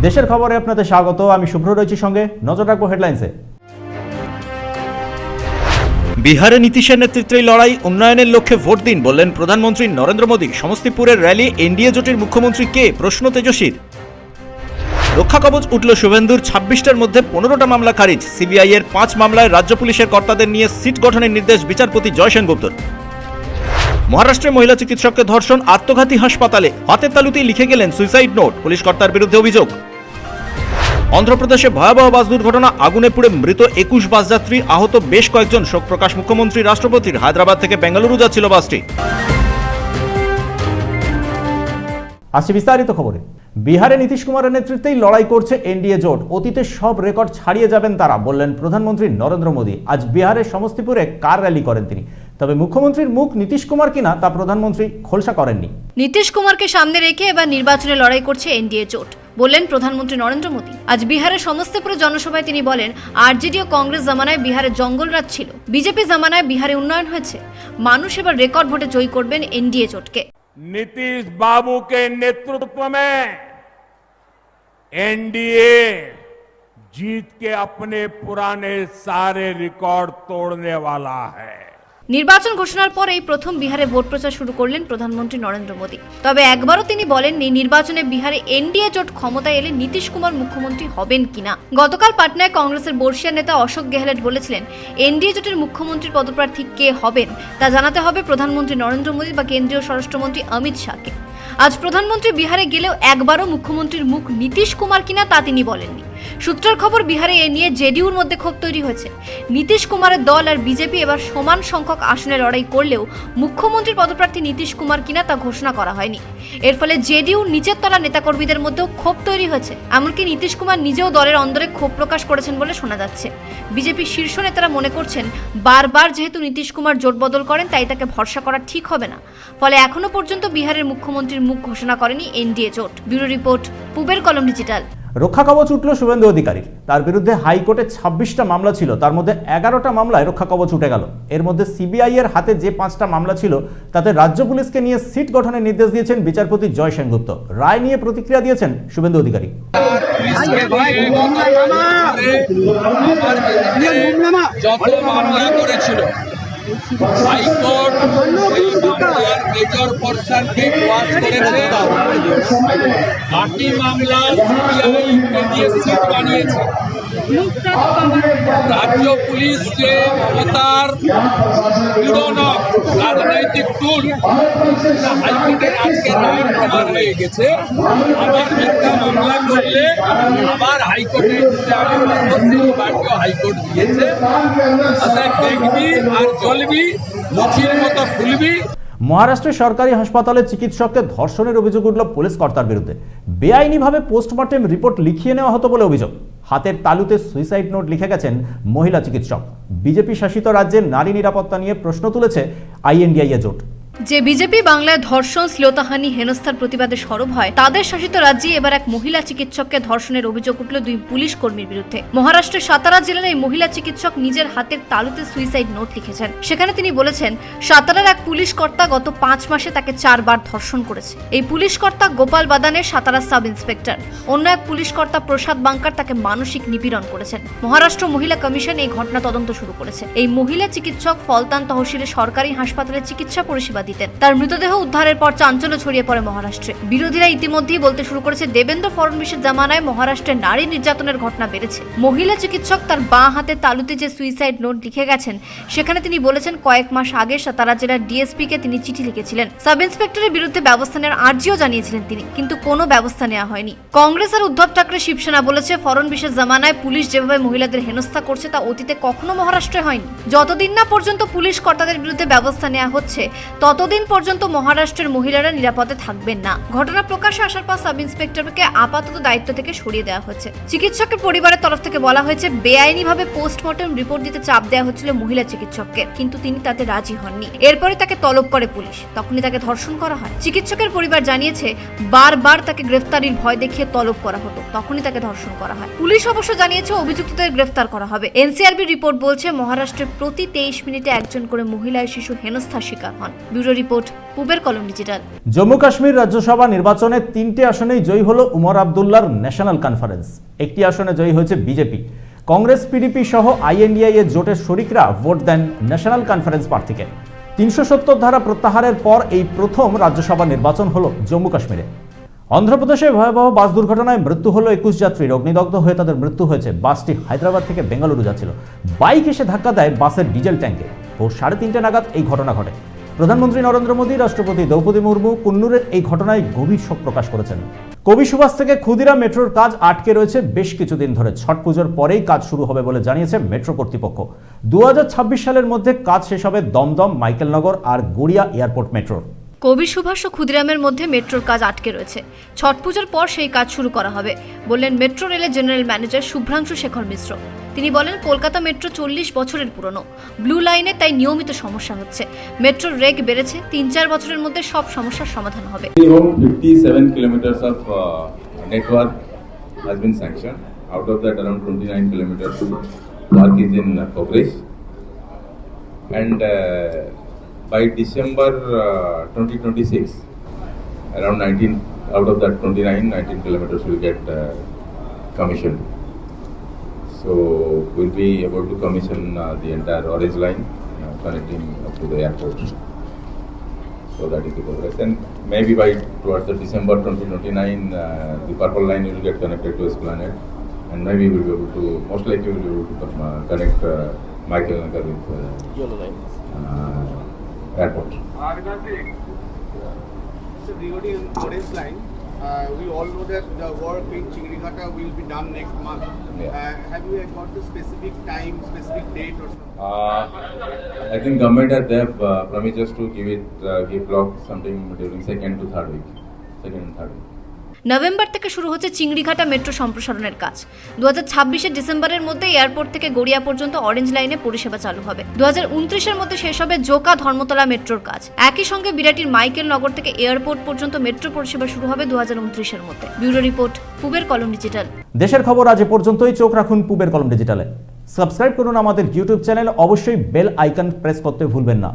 দেশের খবরে আপনাদের স্বাগত। আমি শুভ্র রয়েছি সঙ্গে। নজর রাখবো হেডলাইন্সে। বিহারে নীতিশের নেতৃত্বে লড়াই, উন্নয়নের লক্ষ্যে ভোট দিন বললেন প্রধানমন্ত্রী নরেন্দ্র মোদী। সমস্তিপুরের র্যালি, এনডিএ জোটের মুখ্যমন্ত্রী কে, প্রশ্ন তেজস্বীর। রক্ষা কবচ উঠল শুভেন্দুর, 26টার মধ্যে 15টা মামলা খারিজ। সিবিআই এর 5 মামলায় রাজ্য পুলিশের কর্তাদের নিয়ে সিট গঠনের নির্দেশ বিচারপতি জয় সেনগুপ্তর। মহারাষ্ট্রে মহিলা চিকিৎসককে ধর্ষণ, আত্মঘাতী হাসপাতালে, হাতের তালুতেই লিখে গেলেন সুইসাইড নোট, পুলিশ কর্তার বিরুদ্ধে অভিযোগ। অন্ধ্রপ্রদেশে ভয়াবহ বাস দুর্ঘটনা, আগুনে পুড়ে মৃত 21 বাসযাত্রী, আহত বেশ কয়েকজন। শোক প্রকাশ মুখ্যমন্ত্রী রাষ্ট্রপতির। হায়দ্রাবাদ থেকে বেঙ্গালুরু যাচ্ছিল বাসটি। আসছে বিস্তারিত খবরে। বিহারে নীতিশ কুমারের নেতৃত্বেই লড়াই করছে এনডিএ জোট। অতীতে সব রেকর্ড ছাড়িয়ে যাবেন তারা, বললেন প্রধানমন্ত্রী নরেন্দ্র মোদী। আজ বিহারের সমস্তিপুরে কার র্যালি করেন তিনি। তবে মুখ্যমন্ত্রীর মুখ নীতিশ কুমার কিনা তা প্রধানমন্ত্রী খোলসা করেননি। নীতিশ কুমারকে সামনে রেখে এবার নির্বাচনে লড়াই করছে এনডিএ জোট, বললেন প্রধানমন্ত্রী নরেন্দ্র মোদী। আজ বিহারের সমস্তিপুরে জনসভায় তিনি বলেন, আরজেডি ও কংগ্রেস জামানায় বিহারে জঙ্গলরাজ ছিল, বিজেপি জামানায় বিহারে উন্নয়ন হয়েছে। মানুষ এবার রেকর্ড ভোটে জয়ী করবেন এনডিএ জোটকে। नीतीश बाबू के नेतृत्व में एनडीए जीत के अपने पुराने सारे रिकॉर्ड तोड़ने वाला है। নির্বাচন ঘোষণার পর এই প্রথম বিহারে ভোট প্রচার শুরু করলেন প্রধানমন্ত্রী নরেন্দ্র মোদী। তবে একবারও তিনি বলেননি নির্বাচনে বিহারে এনডিএ জোট ক্ষমতায় এলে নীতিশ কুমার মুখ্যমন্ত্রী হবেন কিনা। গতকাল পাটনায় কংগ্রেসের বর্ষীয় নেতা অশোক গেহলট বলেছিলেন, এনডিএ জোটের মুখ্যমন্ত্রীর পদপ্রার্থী কে হবেন তা জানাতে হবে প্রধানমন্ত্রী নরেন্দ্র মোদী বা কেন্দ্রীয় স্বরাষ্ট্রমন্ত্রী অমিত শাহকে। আজ প্রধানমন্ত্রী বিহারে গেলেও একবারও মুখ্যমন্ত্রীর মুখ নীতিশ কুমার কিনা তা তিনি বলেননি। সূত্রের খবর, বিহারে এ নিয়ে জেডিইউর মধ্যে ক্ষোভ তৈরি হয়েছে। নীতিশ কুমারের দল আর বিজেপি এবার সমান সংখ্যক আসনে লড়াই করলেও মুখ্যমন্ত্রীর পদপ্রার্থী নীতিশ কুমার কিনা তা ঘোষণা করা হয়নি। এর ফলে জেডিইউর নিচের তলা নেতাকর্মীদের মধ্যেও ক্ষোভ তৈরি হয়েছে। এমনকি নীতিশ কুমার নিজেও দলের অন্দরে ক্ষোভ প্রকাশ করেছেন বলে শোনা যাচ্ছে। বিজেপি শীর্ষ নেতারা মনে করছেন, বারবার যেহেতু নীতিশ কুমার জোট বদল করেন তাই তাকে ভরসা করা ঠিক হবে না। ফলে এখনো পর্যন্ত বিহারের মুখ্যমন্ত্রীর মুখ ঘোষণা করেনি এনডিএ জোট। ব্যুরো রিপোর্ট, পূবের কলম ডিজিটাল। রক্ষা কবচ উঠল শুভেন্দু অধিকারীর। তার বিরুদ্ধে হাইকোর্টে 26টা মামলা ছিল, তার মধ্যে 11টা মামলায় রক্ষা কবচ উঠে গেল। এর মধ্যে সিবিআই এর হাতে যে 5টা মামলা ছিল তাতে রাজ্য পুলিশকে নিয়ে সিট গঠনের নির্দেশ দিয়েছেন বিচারপতি জয় সেনগুপ্ত। রায় নিয়ে প্রতিক্রিয়া দিয়েছেন শুভেন্দু অধিকারী। যত মামলা করেছিল হাইকোর্ট এই মামলার মেজর পোরশনকে ওয়াশ করেছে। বাকি মামলা সিবিআই নিয়ে সিট বানিয়েছে। রাজ্য পুলিশ যে মমতার পীড়নক রাজনৈতিক টুল, হাইকোর্টের আজকে রায়ের প্রমাণ হয়ে গেছে। আবার মিথ্যা মামলা করলে আবার হাইকোর্টের আমি বাড়িও হাইকোর্ট দিয়েছে। অর্থাৎ দেখবি আর চলবি, মুচির মতো খুলবি। মহারাষ্ট্রের সরকারি হাসপাতালে চিকিৎসককে ধর্ষণের অভিযোগ উঠল পুলিশ কর্তার বিরুদ্ধে। বেআইনিভাবে পোস্টমর্টেম রিপোর্ট লিখিয়ে নেওয়া হতো বলে অভিযোগ। হাতের তালুতে সুইসাইড নোট লিখে গেছেন মহিলা চিকিৎসক। বিজেপি শাসিত রাজ্যের নারী নিরাপত্তা নিয়ে প্রশ্ন তুলেছে আইএনডিএ জোট। যে বিজেপি বাংলায় ধর্ষণ, শ্লীলতাহানি, হেনস্থার প্রতিবাদে সরব হয়, তাদের শাসিত রাজ্যে এবার এক মহিলা চিকিৎসককে ধর্ষণের অভিযোগ উঠল 2 পুলিশ কর্মীর বিরুদ্ধে। মহারাষ্ট্রের সাতারা জেলার এই মহিলা চিকিৎসক নিজের হাতের তালুতে সুইসাইড নোট লিখেছেন। সেখানে তিনি বলেছেন, সাতারার এক পুলিশ কর্তা গত 5 মাসে তাকে 4 বার ধর্ষণ করেছে। এই পুলিশ কর্তা গোপাল বাদানের সাতারা সাব ইন্সপেক্টর। অন্য এক পুলিশ কর্তা প্রসাদ বাঙ্কার তাকে মানসিক নিপীড়ন করেছেন। মহারাষ্ট্র মহিলা কমিশন এই ঘটনা তদন্ত শুরু করেছে। এই মহিলা চিকিৎসক ফলতান তহসিলের সরকারি হাসপাতালে চিকিৎসা পরিষেবা দিতেন। তার মৃতদেহ উদ্ধারের পর চাঞ্চল্য ছড়িয়ে পড়ে মহারাষ্ট্রে। বিরোধীরা ইতিমধ্যেই বলতে শুরু করেছে, দেবেন্দ্র ফডনবিসের জামানায় মহারাষ্ট্রে নারী নির্যাতনের ঘটনা বেড়েছে। মহিলা চিকিৎসক তার বাঁ হাতে তালুতে যে সুইসাইড নোট লিখে গেছেন, সেখানে তিনি বলেছেন কয়েক মাস আগে সাতারা জেলার ডিএসপি কে তিনি চিঠি লিখেছিলেন। সাব ইন্সপেক্টরের বিরুদ্ধে ব্যবস্থা নেওয়ার আর্জিও জানিয়েছিলেন তিনি, কিন্তু কোনো ব্যবস্থা নেওয়া হয়নি। কংগ্রেস আর উদ্ধব ঠাকরে শিবসেনা বলেছে, ফডনবিসের জামানায় পুলিশ যেভাবে মহিলাদের হেনস্থা করছে তা অতীতে কখনো মহারাষ্ট্রে হয়নি। যতদিন না পর্যন্ত পুলিশ কর্তাদের বিরুদ্ধে ব্যবস্থা নেওয়া হচ্ছে, ততদিন পর্যন্ত মহারাষ্ট্রের মহিলারা নিরাপদে থাকবেন না। ঘটনা প্রকাশে আসার পর সাব ইন্সপেক্টরকে আপাতত দায়িত্ব থেকে সরিয়ে দেওয়া হয়েছে। চিকিৎসকের পরিবারের তরফ থেকে বলা হয়েছে, বেআইনিভাবে পোস্টমর্টেম রিপোর্ট দিতে চাপ দেওয়া হচ্ছিল মহিলা চিকিৎসককে, কিন্তু তিনি তাতে রাজি হননি। এরপরে তাকে তলব করে পুলিশ, তখনই তাকে ধর্ষণ করা হয়। চিকিৎসকের পরিবার জানিয়েছে, বারবার তাকে গ্রেফতারির ভয় দেখিয়ে তলব করা হতো, তখনই তাকে ধর্ষণ করা হয়। পুলিশ অবশ্য জানিয়েছে অভিযুক্তদের গ্রেফতার করা হবে। এনসিআরবি রিপোর্ট বলছে, মহারাষ্ট্রে প্রতি 23 মিনিটে একজন করে মহিলা ও শিশু হেনস্থার শিকার হন। ব্যুরো ব্যুরো রিপোর্ট, পূবের কলম ডিজিটাল। জম্মু কাশ্মীর রাজ্যসভা নির্বাচনে 3টে আসনেই জয়ী হলো উমর আবদুল্লার ন্যাশনাল কনফারেন্স। একটি আসনে জয়ী হয়েছে বিজেপি। কংগ্রেস, পিডিপি সহ আইএনডিআই এর জোটের শরিকরা ভোট দেন ন্যাশনাল কনফারেন্স প্রার্থীকে। 370 ধারা প্রত্যাহারের পর এই প্রথম রাজ্যসভা নির্বাচন হলো জম্মু কাশ্মীরে। অন্ধ্রপ্রদেশে ভয়াবহ বাস দুর্ঘটনায় মৃত্যু হলো 21 যাত্রীর। অগ্নিদগ্ধ হয়ে তাদের মৃত্যু হয়েছে। বাসটি হায়দ্রাবাদ থেকে বেঙ্গালুরু যাচ্ছিল। বাইক এসে ধাক্কা দেয় বাসের ডিজেল ট্যাঙ্কে। ভোর 3:30 নাগাদ এই ঘটনা ঘটে। প্রধানমন্ত্রী নরেন্দ্র মোদী, রাষ্ট্রপতি দ্রৌপদী মুর্মু কুন্নুরের এই ঘটনায় গভীর শোক প্রকাশ করেছেন। কবি সুভাষ থেকে ক্ষুদিরাম মেট্রোর কাজ আটকে রয়েছে বেশ কিছুদিন ধরে। ছট পুজোর পরেই কাজ শুরু হবে বলে জানিয়েছে মেট্রো কর্তৃপক্ষ। 2026 সালের মধ্যে কাজ শেষ হবে দমদম, মাইকেলনগর আর গড়িয়া এয়ারপোর্ট মেট্রোর। কবি সুভাষ ও ক্ষুদিরামের মধ্যে মেট্রোর কাজ আটকে রয়েছে। ছট পুজোর পর সেই কাজ শুরু করা হবে বললেন মেট্রো রেলের জেনারেল ম্যানেজার শুভ্রাংশু শেখর মিশ্র। তিনি বলেন, কলকাতা মেট্রো 40 বছরের পুরনো। ব্লু লাইনে তাই নিয়মিত সমস্যা হচ্ছে। মেট্রোর রেগ বেড়েছে। 3-4 বছরের মধ্যে সব সমস্যার সমাধান হবে। 57 kilometers of network has been sanctioned. Out of that, around 29 kilometers work is in progress. And by December 2026, around 19 out of that 19 kilometers will get commissioned. So we'll be able to commission the entire orange line connecting up to the airport. So that is the progress. And maybe by towards the December 2029, the purple line will get connected to Esplanade, and maybe we'll be able to, most likely we'll be able to connect Michaelnagar with yellow line airport. So regarding orange line, we all know that the work in Chingrigata will be done next month. Yeah. Have you got the specific time, specific date or something? I think government has they have promised us to give block something during second and third week. November থেকে শুরু হচ্ছে Chingrighata metro সম্প্রসারণের কাজ। 2026-এর ডিসেম্বরের মধ্যে airport থেকে গড়িয়া পর্যন্ত orange লাইনে পরিষেবা চালু হবে। 2029-এর মধ্যে শেষ হবে জোকা ধর্মতলা মেট্রোর কাজ। একই সঙ্গে বিরাটির মাইকেল নগর থেকে এয়ারপোর্ট পর্যন্ত মেট্রো পরিষেবা শুরু হবে 2029-এর মধ্যে। ব্যুরো রিপোর্ট, পূবের কলম ডিজিটাল। দেশের খবর আজ এ পর্যন্তই। চোখ রাখুন পূবের কলম ডিজিটালে। সাবস্ক্রাইব করুন আমাদের ইউটিউব চ্যানেল। অবশ্যই বেল আইকন প্রেস করতে ভুলবেন না।